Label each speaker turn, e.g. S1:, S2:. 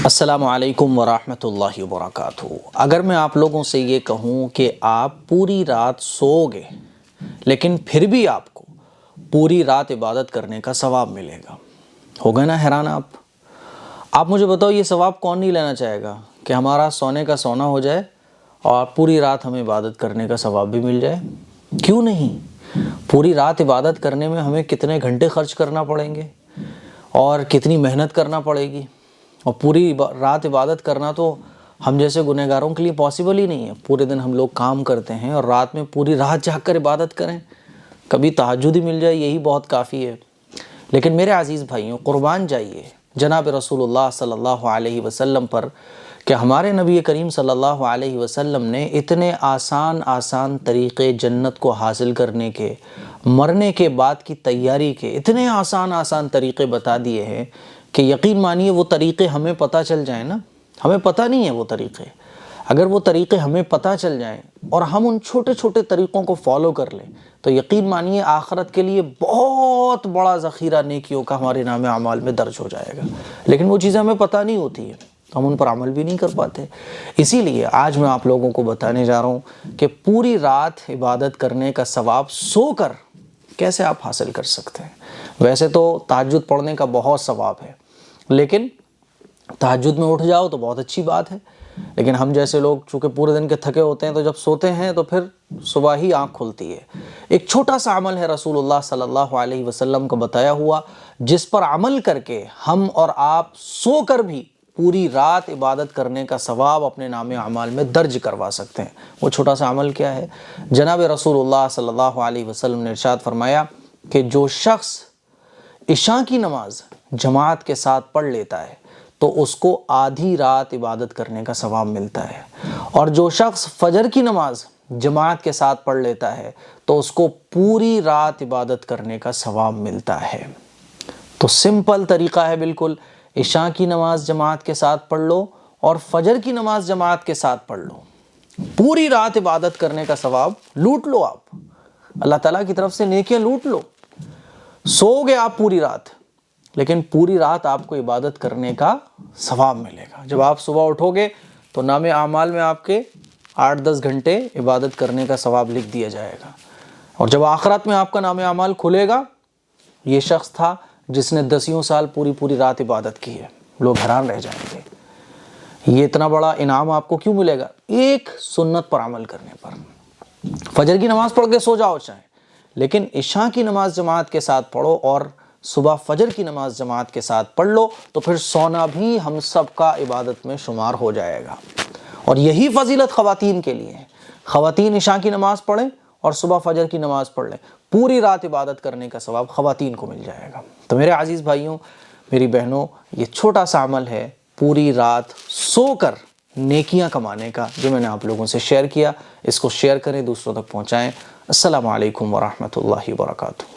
S1: السلام علیکم ورحمۃ اللہ وبرکاتہ۔ اگر میں آپ لوگوں سے یہ کہوں کہ آپ پوری رات سو گے لیکن پھر بھی آپ کو پوری رات عبادت کرنے کا ثواب ملے گا، ہوگا نا حیران آپ مجھے بتاؤ یہ ثواب کون نہیں لینا چاہے گا کہ ہمارا سونے کا سونا ہو جائے اور پوری رات ہمیں عبادت کرنے کا ثواب بھی مل جائے؟ کیوں نہیں؟ پوری رات عبادت کرنے میں ہمیں کتنے گھنٹے خرچ کرنا پڑیں گے اور کتنی محنت کرنا پڑے گی، اور پوری رات عبادت کرنا تو ہم جیسے گنہگاروں کے لیے پاسبل ہی نہیں ہے۔ پورے دن ہم لوگ کام کرتے ہیں اور رات میں پوری رات جاگ کر عبادت کریں، کبھی تہجد ہی مل جائے یہی بہت کافی ہے۔ لیکن میرے عزیز بھائیوں، قربان جائیے جناب رسول اللہ صلی اللہ علیہ وسلم پر کہ ہمارے نبی کریم صلی اللہ علیہ وسلم نے اتنے آسان طریقے جنت کو حاصل کرنے کے، مرنے کے بعد کی تیاری کے اتنے آسان طریقے بتا دیے ہیں کہ یقین مانیے وہ طریقے ہمیں پتہ چل جائیں نا، ہمیں پتہ نہیں ہے وہ طریقے، اگر وہ طریقے ہمیں پتہ چل جائیں اور ہم ان چھوٹے طریقوں کو فالو کر لیں تو یقین مانیے آخرت کے لیے بہت بڑا ذخیرہ نیکیوں کا ہمارے نام اعمال میں درج ہو جائے گا۔ لیکن وہ چیزیں ہمیں پتہ نہیں ہوتی ہیں، ہم ان پر عمل بھی نہیں کر پاتے۔ اسی لیے آج میں آپ لوگوں کو بتانے جا رہا ہوں کہ پوری رات عبادت کرنے کا ثواب سو کر کیسے آپ حاصل کر سکتے ہیں۔ ویسے تو تہجد پڑھنے کا بہت ثواب ہے، لیکن تہجد میں اٹھ جاؤ تو بہت اچھی بات ہے، لیکن ہم جیسے لوگ چونکہ پورے دن کے تھکے ہوتے ہیں تو جب سوتے ہیں تو پھر صبح ہی آنکھ کھلتی ہے۔ ایک چھوٹا سا عمل ہے رسول اللہ صلی اللہ علیہ وسلم کا بتایا ہوا، جس پر عمل کر کے ہم اور آپ سو کر بھی پوری رات عبادت کرنے کا ثواب اپنے نام اعمال میں درج کروا سکتے ہیں۔ وہ چھوٹا سا عمل کیا ہے؟ جناب رسول اللہ صلی اللہ علیہ وسلم نے ارشاد فرمایا کہ جو شخص عشاء کی نماز جماعت کے ساتھ پڑھ لیتا ہے تو اس کو آدھی رات عبادت کرنے کا ثواب ملتا ہے، اور جو شخص فجر کی نماز جماعت کے ساتھ پڑھ لیتا ہے تو اس کو پوری رات عبادت کرنے کا ثواب ملتا ہے۔ تو سمپل طریقہ ہے بالکل، عشاء کی نماز جماعت کے ساتھ پڑھ لو اور فجر کی نماز جماعت کے ساتھ پڑھ لو، پوری رات عبادت کرنے کا ثواب لوٹ لو، آپ اللہ تعالیٰ کی طرف سے نیکیاں لوٹ لو۔ سو گے آپ پوری رات، لیکن پوری رات آپ کو عبادت کرنے کا ثواب ملے گا۔ جب آپ صبح اٹھو گے تو نام اعمال میں آپ کے 8-10 گھنٹے عبادت کرنے کا ثواب لکھ دیا جائے گا، اور جب آخرت میں آپ کا نام اعمال کھلے گا، یہ شخص تھا جس نے 10 سال پوری رات عبادت کی ہے، لوگ حیران رہ جائیں گے یہ اتنا بڑا انعام آپ کو کیوں ملے گا؟ ایک سنت پر عمل کرنے پر۔ فجر کی نماز پڑھ کے سو جاؤ چاہے، لیکن عشاء کی نماز جماعت کے ساتھ پڑھو اور صبح فجر کی نماز جماعت کے ساتھ پڑھ لو، تو پھر سونا بھی ہم سب کا عبادت میں شمار ہو جائے گا۔ اور یہی فضیلت خواتین کے لیے ہے، خواتین عشاء کی نماز پڑھیں اور صبح فجر کی نماز پڑھ لیں، پوری رات عبادت کرنے کا ثواب خواتین کو مل جائے گا۔ تو میرے عزیز بھائیوں، میری بہنوں، یہ چھوٹا سا عمل ہے پوری رات سو کر نیکیاں کمانے کا، جو میں نے آپ لوگوں سے شیئر کیا۔ اس کو شیئر کریں، دوسروں تک پہنچائیں۔ السلام علیکم ورحمۃ اللہ وبرکاتہ۔